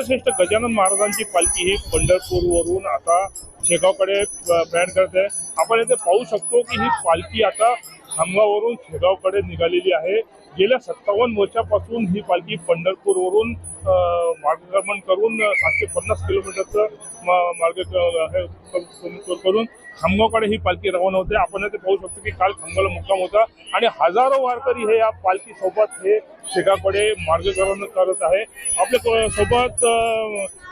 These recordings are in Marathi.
श्रेष्ठ गजानन महाराजांची पालखी ही पंढरपूरवरून आता शेगावकडे प्रयाण करते. आपण इथे पाहू शकतो की ही पालखी आता खामगाववरून शेगावकडे निघालेली आहे. गेल्या 57 वर्षापासून ही पालखी पंढरपूरवरून मार्गक्रमण करून 750 किलोमीटरचं मार्ग करून खामगावकडे ही पालखी रवाना होते. आपण इथे पाहू शकतो की काल खामगावला मुक्काम होता आणि हजारो वारकरी हे या पालखी सोबत हे शेगावकडे मार्गक्रमण करत आहे. आपल्या सोबत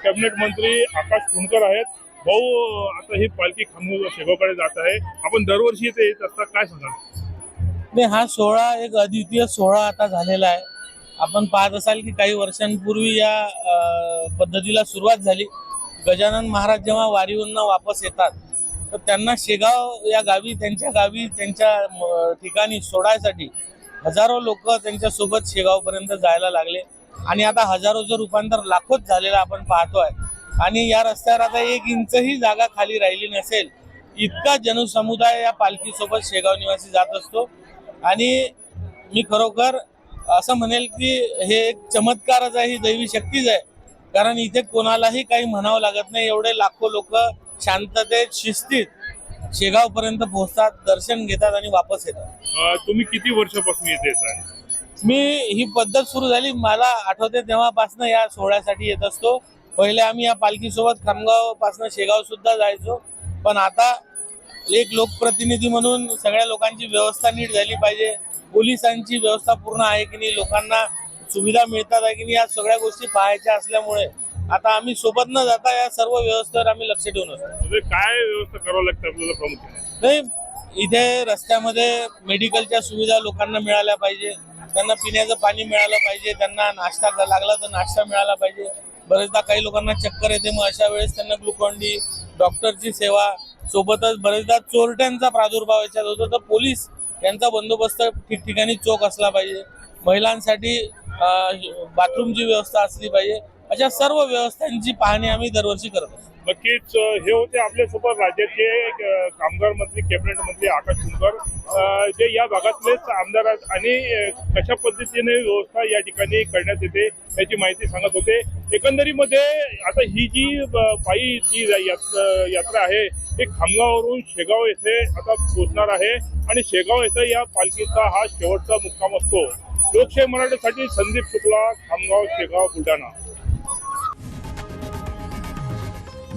कॅबिनेट मंत्री आकाश फुंडकर आहेत. भाऊ, आता ही पालखी खामगाव शेगावकडे जात आहे. आपण दरवर्षी इथे येत असता, काय सांगाल? नाही, हा सोहळा एक अद्वितीय सोहळा आता झालेला आहे. आपण पाहत असाल की काही वर्षांपूर्वी या पद्धतीला सुरुवात झाली. गजानन महाराज जेव्हा वारीवरून वापस येतात तर त्यांना शेगाव या गावी त्यांच्या ठिकाणी सोडायसाठी हजारो लोक त्यांच्या सोबत शेगावपर्यंत जायला लागले आणि आता हजारोचं रूपांतर लाखोच झालेलं आपण पाहतोय. आणि या रस्त्यावर आता 1 इंचही जागा खाली राहिली नसेल इतका जनसमुदाय या पालखीसोबत शेगाव निवासी जात असतो. आणि मी खरोखर असं म्हणेल की हे एक चमत्कारच आहे, ही दैवी शक्तीच आहे. कारण इथे कोणालाही काही म्हणावं लागत नाही. एवढे लाखो लोक शांततेत शिस्तीत शेगावपर्यंत पोहोचतात, दर्शन घेतात आणि वापस येतात. तुम्ही किती वर्षापासून येत आहे? मी ही पद्धत सुरू झाली मला आठवते तेव्हापासून या सोहळ्यासाठी येत असतो. पहिले आम्ही या पालखीसोबत खामगाव पासून शेगाव सुद्धा जायचो, पण आता एक लोकप्रतिनिधी म्हणून सगळ्या लोकांची व्यवस्था नीट झाली पाहिजे. पोलिसांची व्यवस्था पूर्ण आहे की नाही, लोकांना सुविधा मिळतात आहे की नाही, या सगळ्या गोष्टी पाहायच्या असल्यामुळे आता आम्ही सोबत न जाता या सर्व व्यवस्थेवर आम्ही लक्ष ठेवून असतो. काय व्यवस्था करावं लागतं आपल्याला प्रामुख्याने? नाही, इथे रस्त्यामध्ये मेडिकलच्या सुविधा लोकांना मिळाल्या पाहिजे, त्यांना पिण्याचं पाणी मिळालं पाहिजे, त्यांना नाश्ता लागला तर नाश्ता मिळाला पाहिजे. बरेचदा काही लोकांना चक्कर येते, मग अशा वेळेस त्यांना ग्लुकॉन-डी, डॉक्टरची सेवा, सोबतच बरेचदा चोरट्यांचा प्रादुर्भाव याच्यात होतो तर पोलीस यांचा बंदोबस्त ठिकठिकाणी चोख असला पाहिजे. महिलांसाठी बाथरूमची व्यवस्था असली पाहिजे. अशा सर्व व्यवस्थांची पाहणी आम्ही दरवर्षी करत असतो. नक्कीच हे होते आपल्यासोबत राज्याचे कामगार मंत्री, कॅबिनेट मंत्री आकाश फुंडकर, जे या भागातलेच आमदार आहेत आणि कशा पद्धतीने व्यवस्था या ठिकाणी करण्यात येते याची माहिती सांगत होते. एकंदरीमध्ये आता ही जी पायी जी यात्रा आहे हे खामगाववरून शेगाव येथे आता पोहोचणार आहे आणि शेगाव येथे या पालखीचा हा शेवटचा मुक्काम असतो. लोकशाही मराठीसाठी संदीप शुक्ला, खामगाव, शेगाव, बुलढाणा.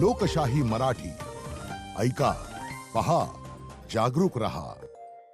लोकशाही मराठी ऐका, पहा, जागरूक रहा.